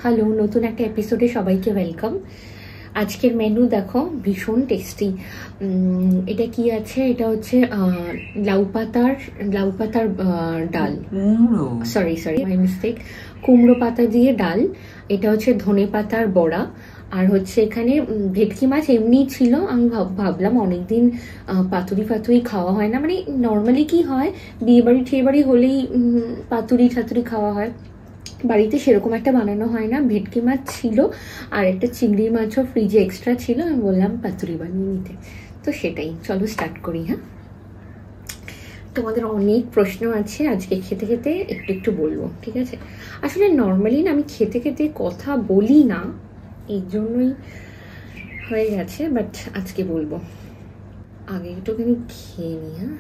Hello, নতুন একটা এপিসোডে সবাইকে ওয়েলকাম। আজকের মেনু দেখো, ভীষণ টেস্টি। এটা কি আছে? এটা হচ্ছে লাউ পাতার ডাল, সরি মাই মিস্টেক, কুমড়ো পাতা দিয়ে ডাল। এটা হচ্ছে ধনে পাতার বড়া, আর হচ্ছে এখানে ভেটকি মাছ এমনি ছিল। আমি ভাবলাম অনেকদিন পাতুরি খাওয়া হয় না, মানে নর্মালি কি হয়, বিয়ে বাড়ি টিয়ে বাড়ি হলেই পাতুরি খাওয়া হয়, বাড়িতে সেরকম একটা বানানো হয় না। ভেটকি মাছ ছিল আর একটা চিংড়ি মাছও ফ্রিজে এক্সট্রা ছিল, আমি বললাম পাতুরি বানিয়ে নিতে। তো সেটাই, চলো স্টার্ট করি। হ্যাঁ, তোমাদের অনেক প্রশ্ন আছে, আজকে খেতে খেতে একটু একটু বলবো, ঠিক আছে? আসলে নর্মালি না আমি খেতে খেতে কথা বলি না, এই জন্যই হয়ে গেছে, বাট আজকে বলবো। আগে একটুখানি খেয়ে নি। হ্যাঁ,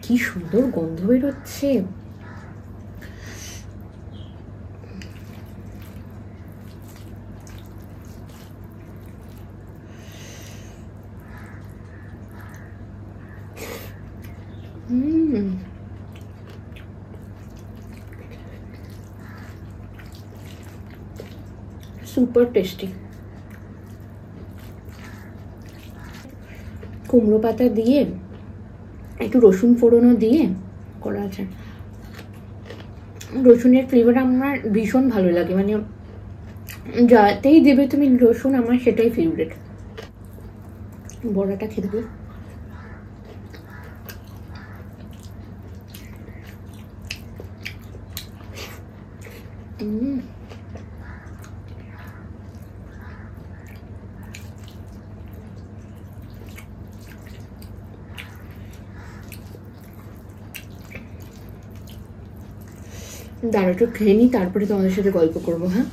কি সুন্দর গন্ধ বেরোচ্ছে। Super tasty. কুমড়ো পাতা দিয়ে একটু রসুন ফোড়নও দিয়ে করা আছে। রসুনের ফ্লেভার আমার ভীষণ ভালো লাগে, মানে যাতেই দেবে তুমি রসুন, আমার সেটাই ফেভারিট। বড়াটা খেতে দেবে। দাঁড়া একটু খেয়ে নিই, তারপরে তোমাদের সাথে গল্প করবো। হ্যাঁ,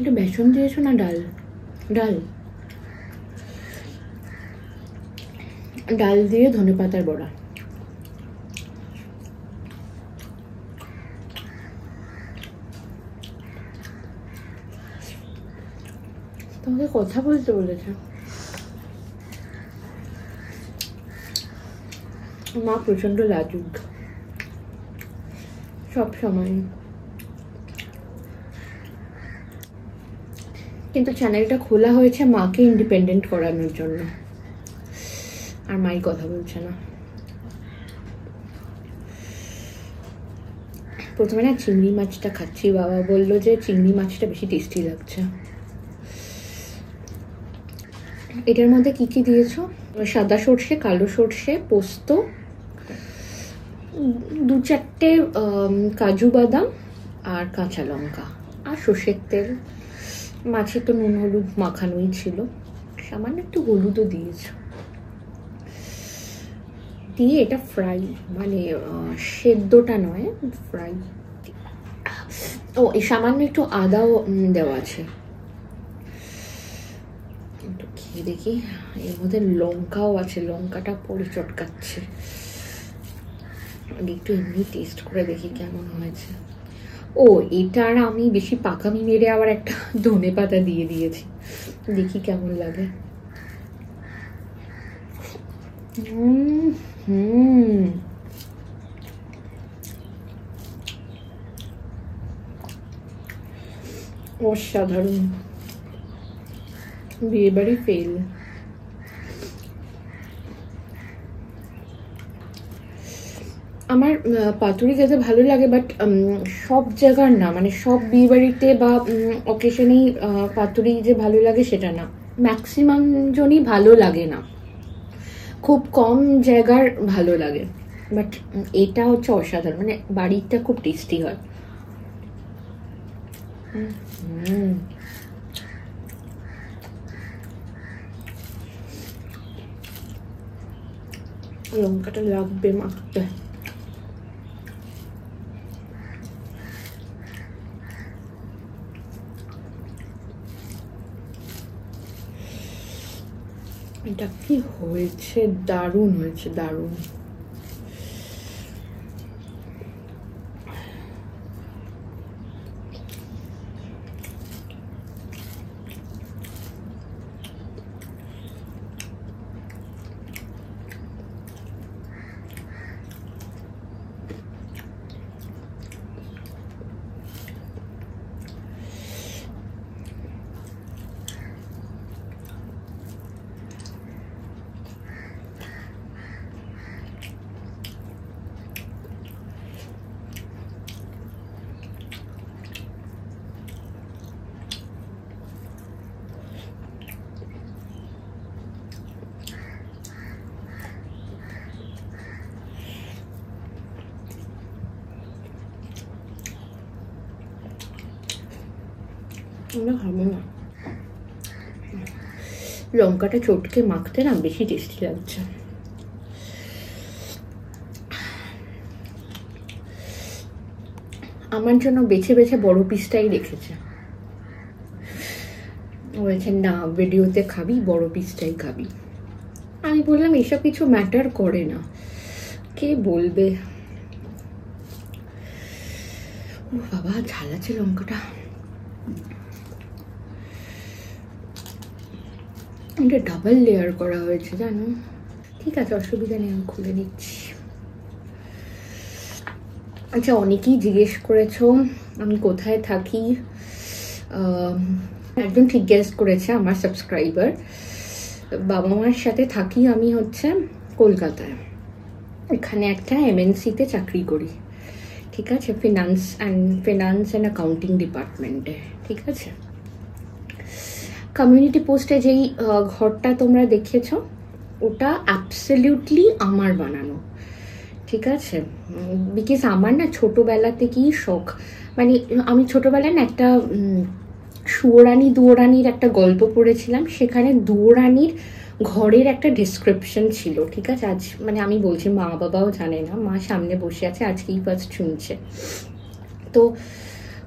এটা বেসন দিয়েছো না ডাল? ডাল দিয়ে ধনে পাতার বড়া। তোমাকে কথা বলতে বলেছে মা, প্রচন্ড লাজুক সব সময়, কিন্তু চ্যানেলটা খোলা হয়েছে মাকে ইন্ডিপেন্ডেন্ট করানোর জন্য, আর মাই কথা বলছে না। প্রথমে না চিংড়ি মাছটা খাচ্ছি, বাবা বললো যে চিংড়ি মাছটা বেশি টেস্টি লাগছে। এটার মধ্যে কি কি দিয়েছো? সাদা সর্ষে, কালো সর্ষে, পোস্ত, 2-4টে কাজু বাদাম আর কাঁচা লঙ্কা আর সর্ষের তেল। মাছে তো নুন হলুদ মাখানোই ছিল, সামান্য একটু হলুদও দিয়েছো। দিয়ে এটা ফ্রাই, মানে সেদ্ধটা নয়, ফ্রাই। ও এই সামান্য একটু আদাও দেওয়া আছে। একটু খেয়ে দেখি, এর মধ্যে লঙ্কাও আছে, লঙ্কাটা পরে চটকাচ্ছে। একটু এমনি টেস্ট করে দেখি কেমন হয়েছে। ও এটার আমি বেশি পাকামি মেরে আবার একটা ধনে পাতা দিয়ে দিয়েছি, দেখি কেমন লাগে। অসাধারণ, বিয়ে বাড়ি ফেল। আমার পাতুরি খেতে ভালো লাগে, বাট সব জায়গার না, মানে সব বিয়ে বাড়িতে বা অকেশনেই পাতুরি যে ভালো লাগে সেটা না, ম্যাক্সিমাম জনই ভালো লাগে না, খুব কম জায়গার ভালো লাগে। বাট এটা হচ্ছে অসাধারণ, মানে বাড়িটা খুব টেস্টি হয়। লঙ্কাটা লাগবে মাখতে। এটা কি হয়েছে, দারুণ হয়েছে, দারুণ। খাবো না, লঙ্কাটা চটকে মাখতে না বেশি টেস্টি লাগছে। আমার জন্য বেছে বেছে বড় পিসটাই রেখেছে, বলছেন না ভিডিওতে খাবি বড় পিসটাই খাবি। আমি বললাম এসব কিছু ম্যাটার করে না, কে বলবে। ও বাবা ঝাল আছে লঙ্কাটা। এটা ডাবল লেয়ার করা হয়েছে জানো। ঠিক আছে অসুবিধা নেই, আমি খুলে নিচ্ছি। আচ্ছা অনেকেই জিজ্ঞেস করেছো আমি কোথায় থাকি। একদম ঠিক গেস করেছে আমার সাবস্ক্রাইবার, বাবা মার সাথে থাকি আমি হচ্ছে কলকাতায়, এখানে একটা এমএনসিতে চাকরি করি, ঠিক আছে, ফিনান্স অ্যান্ড অ্যাকাউন্টিং ডিপার্টমেন্টে, ঠিক আছে। কমিউনিটি পোস্টে যেই ঘরটা তোমরা দেখেছো ওটা অ্যাবসলিউটলি আমার বানানো, ঠিক আছে। বিকজ আমার না ছোটবেলা থেকেই শখ, মানে আমি ছোটবেলায় না একটা সুয়োরানী দুয়োরানীর একটা গল্প পড়েছিলাম, সেখানে দুয়োরানীর ঘরের একটা ডেসক্রিপশন ছিল, ঠিক আছে। আজ মানে আমি বলছি মা বাবাও জানে না, মা সামনে বসে আছে আজকেই ফার্স্ট শুনছে। তো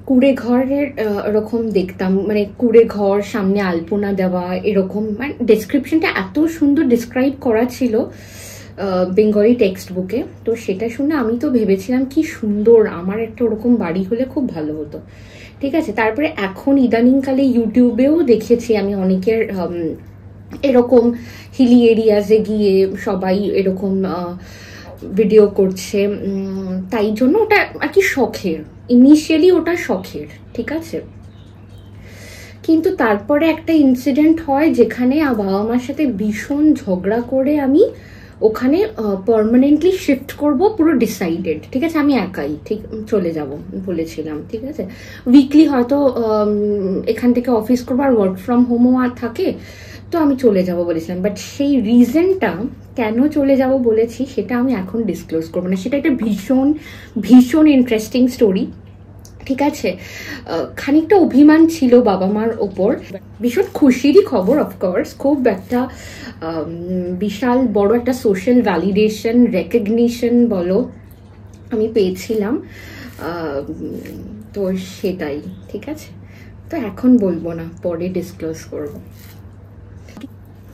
কুড়ে ঘরের এরকম দেখতাম, মানে কুড়ে ঘর, সামনে আলপনা দেওয়া, এরকম মানে ডেসক্রিপশনটা এত সুন্দর ডিসক্রাইব করা ছিল বেঙ্গলি টেক্সট বুকে। তো সেটা শুনে আমি তো ভেবেছিলাম কি সুন্দর, আমার একটা ওরকম বাড়ি হলে খুব ভালো হতো, ঠিক আছে। তারপরে এখন ইদানিংকালে ইউটিউবেও দেখেছি আমি অনেকের এরকম হিলি এরিয়াজে গিয়ে সবাই এরকম ভিডিও করছে, তাই জন্য ওটা আর কি শখের, ইনিশিয়ালি ওটা শখের, ঠিক আছে। কিন্তু তারপরে একটা ইনসিডেন্ট হয় যেখানে বাবা মার সাথে ভীষণ ঝগড়া করে আমি ওখানে পার্মানেন্টলি শিফট করব, পুরো ডিসাইডেড, ঠিক আছে। আমি একাই ঠিক চলে যাব বলেছিলাম, ঠিক আছে। উইকলি হয়তো এখান থেকে অফিস করবো, আর ওয়ার্ক ফ্রম হোমও আর থাকে, তো আমি চলে যাব বলেছিলাম, বাট সেই রিজনটা কেন চলে যাব বলেছি সেটা আমি এখন ডিসক্লোজ করবো না। সেটা একটা ভীষণ ভীষণ ইন্টারেস্টিং স্টোরি, ঠিক আছে। খানিকটা অভিমান ছিল বাবা মার ওপর, ভীষণ খুশিরই খবর অফকোর্স, খুব একটা বিশাল বড় একটা সোশ্যাল ভ্যালিডেশন রেকগনিশন বলো আমি পেয়েছিলাম, তো সেটাই, ঠিক আছে। তো এখন বলবো না, পরে ডিসক্লোজ করবো।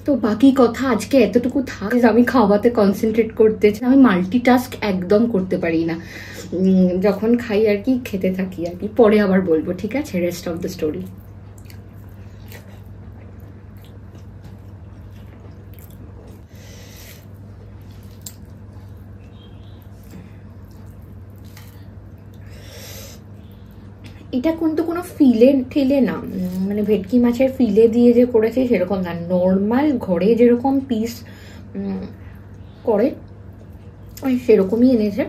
তো বাকি কথা আজকে এতটুকু থাক, আমি খাওয়াতে কনসেন্ট্রেট করতে চাই, আমি মাল্টিটাস্ক একদম করতে পারি না, যখন খাই আর কি খেতে থাকি আর কি, পরে আবার বলবো, ঠিক আছে, রেস্ট অফ দ্য স্টোরি। এটা কিন্তু কোনো ফিলে ঠেলে না, মানে ভেটকি মাছের ফিলে দিয়ে যে করেছে সেরকম না, নর্মাল ঘরে যেরকম পিস করে সেরকমই এনেছে।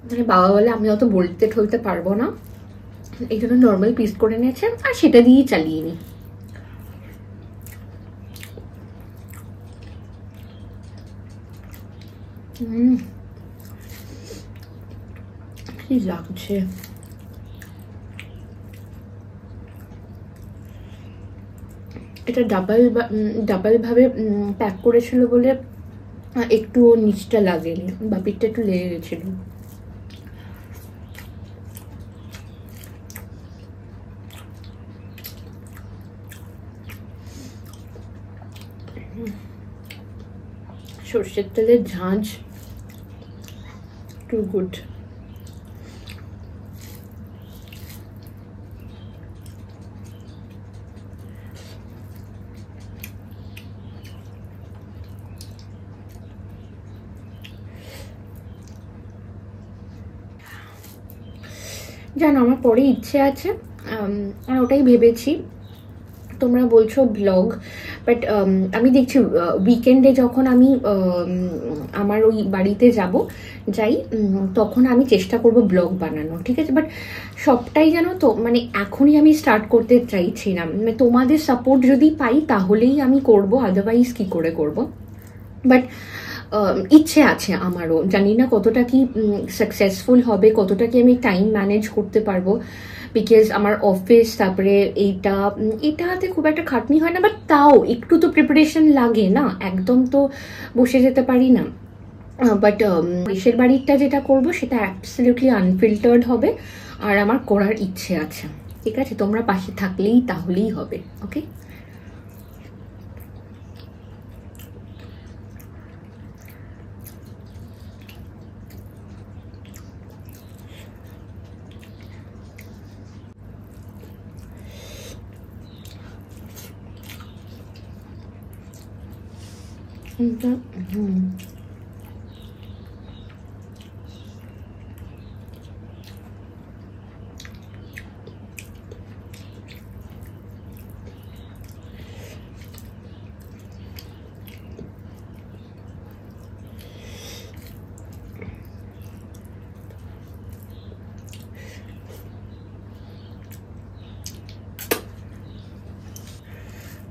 মানে বাবা বলে আমি অত বলতে ঠলতে পারবো না, এই জন্য নর্মাল পিস করে নিয়েছে আর সেটা দিয়েই চালিয়ে নি। কি লাগছে, এটা ডাবল ভাবে প্যাক করেছিল বলে একটুও নিচটা লাগেনি, বাপিরটা একটু লেগে গেছিল। সর্ষের তেলের ঝাঁঝ টু গুড। জানো আমার পরে ইচ্ছে আছে, আর ওটাই ভেবেছি, তোমরা বলছো ব্লগ, বাট আমি দেখছি উইকেন্ডে যখন আমি আমার ওই বাড়িতে যাই তখন আমি চেষ্টা করব ব্লগ বানানো, ঠিক আছে। বাট সবটাই জানো তো মানে এখনই আমি স্টার্ট করতে চাইছি না, মানে তোমাদের সাপোর্ট যদি পাই তাহলেই আমি করব, আদারওয়াইজ কি করে করব। বাট ইচ্ছে আছে আমারও, জানি না কতটা কি সাকসেসফুল হবে, কতটা কি আমি টাইম ম্যানেজ করতে পারবো, বিকজ আমার অফিস, তারপরে এটাতে খুব একটা খাটনি হয় না, বাট তাও একটু তো প্রিপারেশন লাগে না, একদম তো বসে যেতে পারি না। বাট দেশের বাড়িটা যেটা করব সেটা অ্যাবসলিউটলি আনফিল্টার্ড হবে, আর আমার করার ইচ্ছে আছে, ঠিক আছে। তোমরা পাশে থাকলেই তাহলেই হবে, ওকে।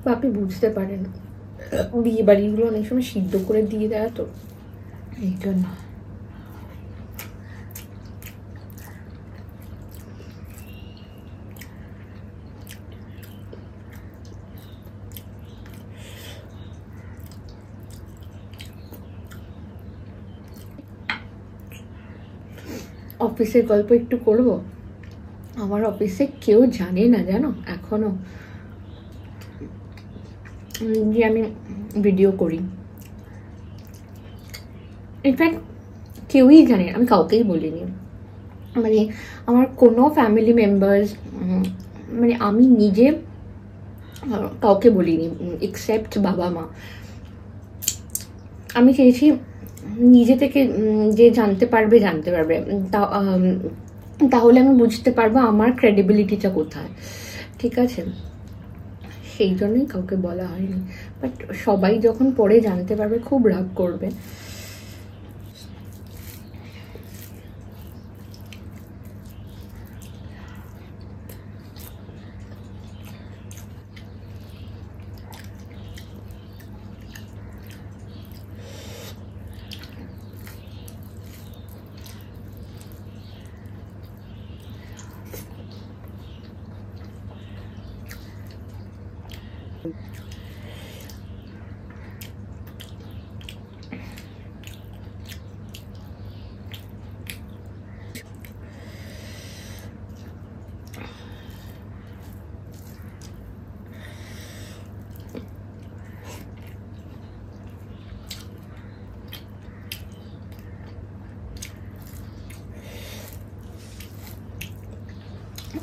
বাপি বুঝতে পারে না, বিয়ে বাড়িগুলো অনেক সময় সিদ্ধ করে দিয়ে দেয়, তো এই জন্য। অফিসের গল্প একটু করব। আমার অফিসে কেউ জানে না জানো এখনো যে আমি ভিডিও করি, ইনফ্যাক্ট কেউই জানে, আমি কাউকেই বলিনি, মানে আমার কোনো ফ্যামিলি মেম্বার্স, মানে আমি নিজে কাউকে বলিনি এক্সেপ্ট বাবা মা। আমি চেয়েছি নিজে থেকে যে জানতে পারবে তাহলে আমি বুঝতে পারবো আমার ক্রেডিবিলিটিটা কোথায়, ঠিক আছে। সেই জন্যই কাউকে বলা হয়নি, বাট সবাই যখন পরে জানতে পারবে খুব রাগ করবে।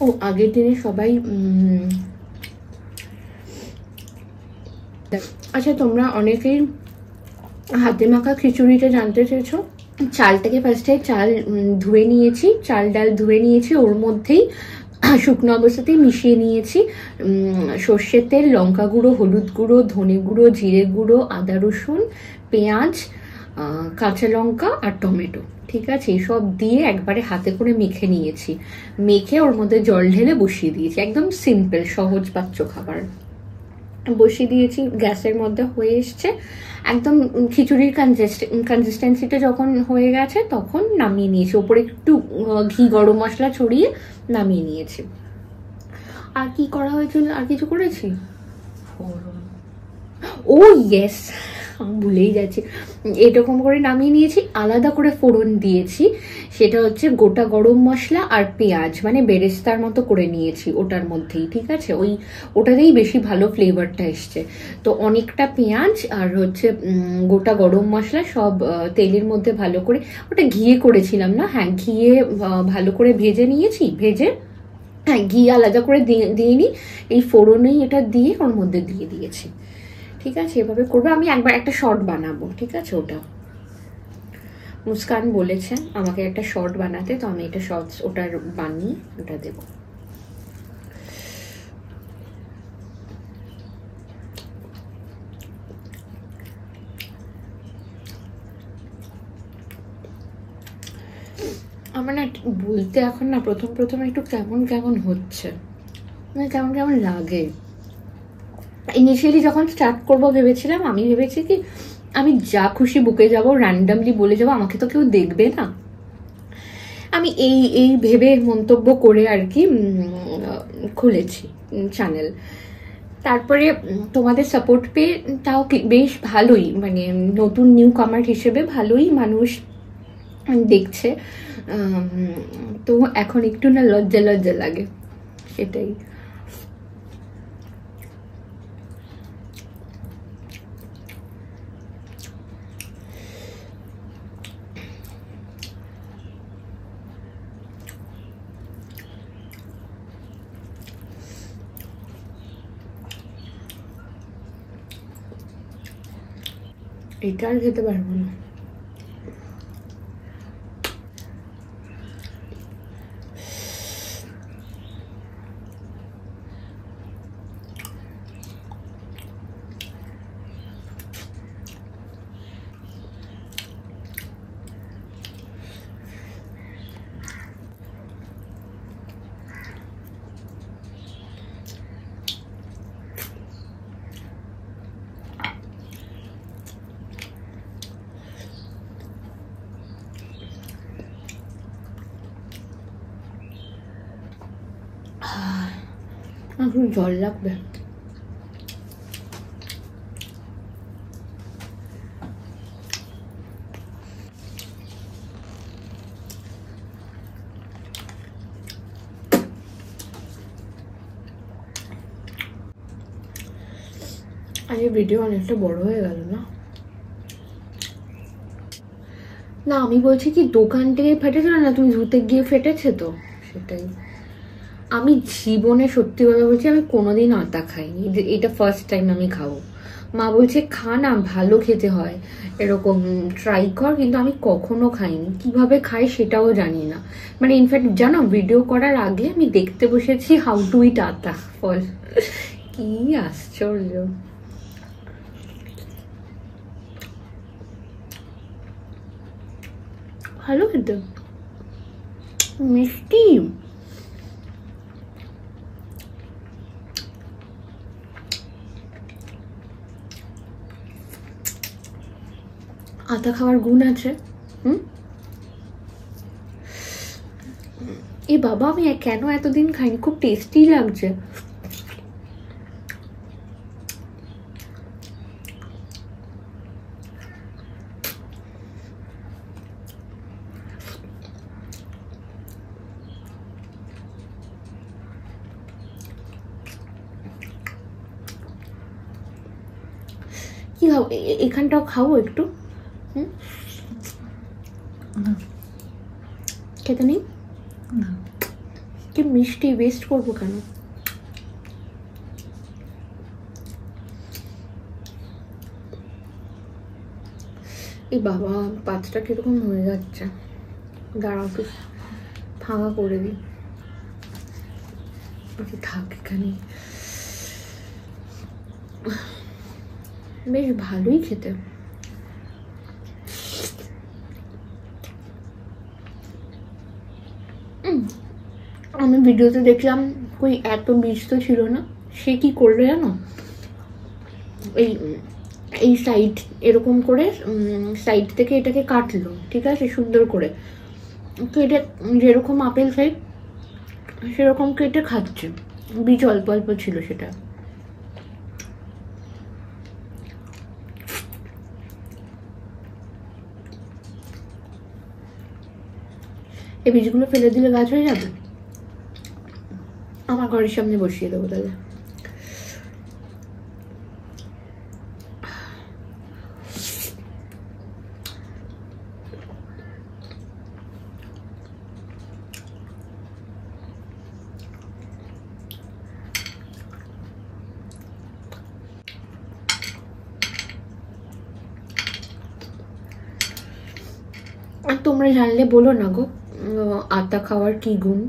ও আগের দিনে সবাই আচ্ছা, তোমরা অনেকেই হাতে মাখা খিচুড়িটা জানতে চেয়েছো। চালটাকে ফার্স্টে চাল ধুয়ে নিয়েছি, চাল ডাল ধুয়ে নিয়েছি, ওর মধ্যেই শুকনো অবস্থাতেই মিশিয়ে নিয়েছি সর্ষের তেল, লঙ্কা গুঁড়ো, হলুদ গুঁড়ো, ধনে গুঁড়ো, জিরে গুঁড়ো, আদা রসুন, পেঁয়াজ, কাঁচা লঙ্কা আর টমেটো। ঠিক আছে, এইসব দিয়ে একবারে হাতে করে মেখে নিয়েছি। মেখে ওর মধ্যে জল ঢেলে বসিয়ে দিয়েছি। একদম সিম্পল সহজ পাচ্য খাবার বসিয়ে দিয়েছি, গ্যাসের মধ্যে হয়ে এসছে। একদম খিচুড়ির কনসিস্টেন্সিটা যখন হয়ে গেছে তখন নামিয়ে নিয়েছি। ওপরে একটু ঘি গরম মশলা ছড়িয়ে নামিয়ে নিয়েছি। আর কি করা হয়েছিল? আর কিছু করেছি? ও ইয়েস, ভুলেই যাচ্ছি, এরকম করে নামিয়ে নিয়েছি। আলাদা করে ফোড়ন দিয়েছি, সেটা হচ্ছে গোটা গরম মশলা আর পেঁয়াজ, মানে বেরেস্তার মতো করে নিয়েছি ওটার মধ্যেই। ঠিক আছে, ওটাতেই বেশি ভালো ফ্লেভারটা এসছে। তো অনেকটা পেঁয়াজ আর হচ্ছে গোটা গরম মশলা সব তেলের মধ্যে ভালো করে, ওটা ঘিয়ে করেছিলাম না, হ্যাঁ ঘিয়ে ভালো করে ভেজে নিয়েছি। ভেজে হ্যাঁ ঘি আলাদা করে দিইনি, এই ফোড়নেই এটা দিয়ে ওর মধ্যে দিয়ে দিয়েছি। ঠিক আছে, এভাবে করবো। আমি একবার একটা শর্ট বানাবো, ঠিক আছে, ওটা মুস্কান বলেছে আমাকে একটা শর্ট বানাতে, তো আমি এটা শর্টস ওটার বানিয়ে ওটা দেবো। আমার না বলতে এখন না প্রথম একটু কেমন কেমন হচ্ছে, মানে কেমন কেমন লাগে। ইনিশিয়ালি যখন স্টার্ট করবো ভেবেছিলাম, আমি ভেবেছি কি আমি যা খুশি বুকে যাব, র্যান্ডামলি বলে যাবো, আমাকে তো কেউ দেখবে না। আমি এই ভেবে মন্তব্য করে আর কি খুলেছি চ্যানেল। তারপরে তোমাদের সাপোর্ট পেয়ে তাও বেশ ভালোই, মানে নতুন নিউ কামার হিসেবে ভালোই মানুষ দেখছে। তো এখন একটু না লজ্জা লজ্জা লাগে, সেটাই। এটা আর খেতে পারবো না। এখন জল লাগবে। আজ ভিডিও অনেকটা বড় হয়ে গেল না? না আমি বলছি কি দোকান থেকে ফেটেছিল না, তুমি ধুতে গিয়ে ফেটেছে তো, সেটাই। আমি জীবনে সত্যি কথা বলছি, আমি কোনোদিন আতা খাইনি, এটা ফার্স্ট টাইম আমি খাবো। মা বলছে খা না, ভালো খেতে হয়, এরকম ট্রাই কর, কিন্তু আমি কখনো খাইনি। কিভাবে খাই সেটাও জানি না। মানে ইনফ্যাক্ট জানো, ভিডিও করার আগে আমি দেখতে বসেছি হাউ টু ইট আতা ফল। কি আশ্চর্য। ভালো খেতে, মিষ্টি। আতা খাওয়ার গুণ আছে। এ বাবা, আমি কেন এতদিন খাইনি, খুব টেস্টি লাগছে। কি খাও, এখানটাও খাও একটু। খেতে নেই? কি মিষ্টি, ওয়েস্ট করবো কেন? এই বাবা, পাঁচটা কিরকম হয়ে যাচ্ছে। দাঁড়াও তো, ফাঁকা করে দিই। থাক এখানে, বেশ ভালোই খেতে। আমি ভিডিওতে দেখলাম কই এত বীজ তো ছিল না, সে কি করলো জানো, এই সাইড এরকম করে সাইড থেকে এটাকে কাটলো, ঠিক আছে, সুন্দর করে। তো এটা যেরকম আপেল সাইড সেরকম কেটে খাচ্ছে, বীজ অল্প অল্প ছিল সেটা। এই বীজগুলো ফেলে দিলে গাছ হয়ে যাবে। আমার ঘরের সামনে বসিয়ে দেবো তাহলে। আর তোমরা জানলে বলো না গো, আতা খাওয়ার কি গুণ।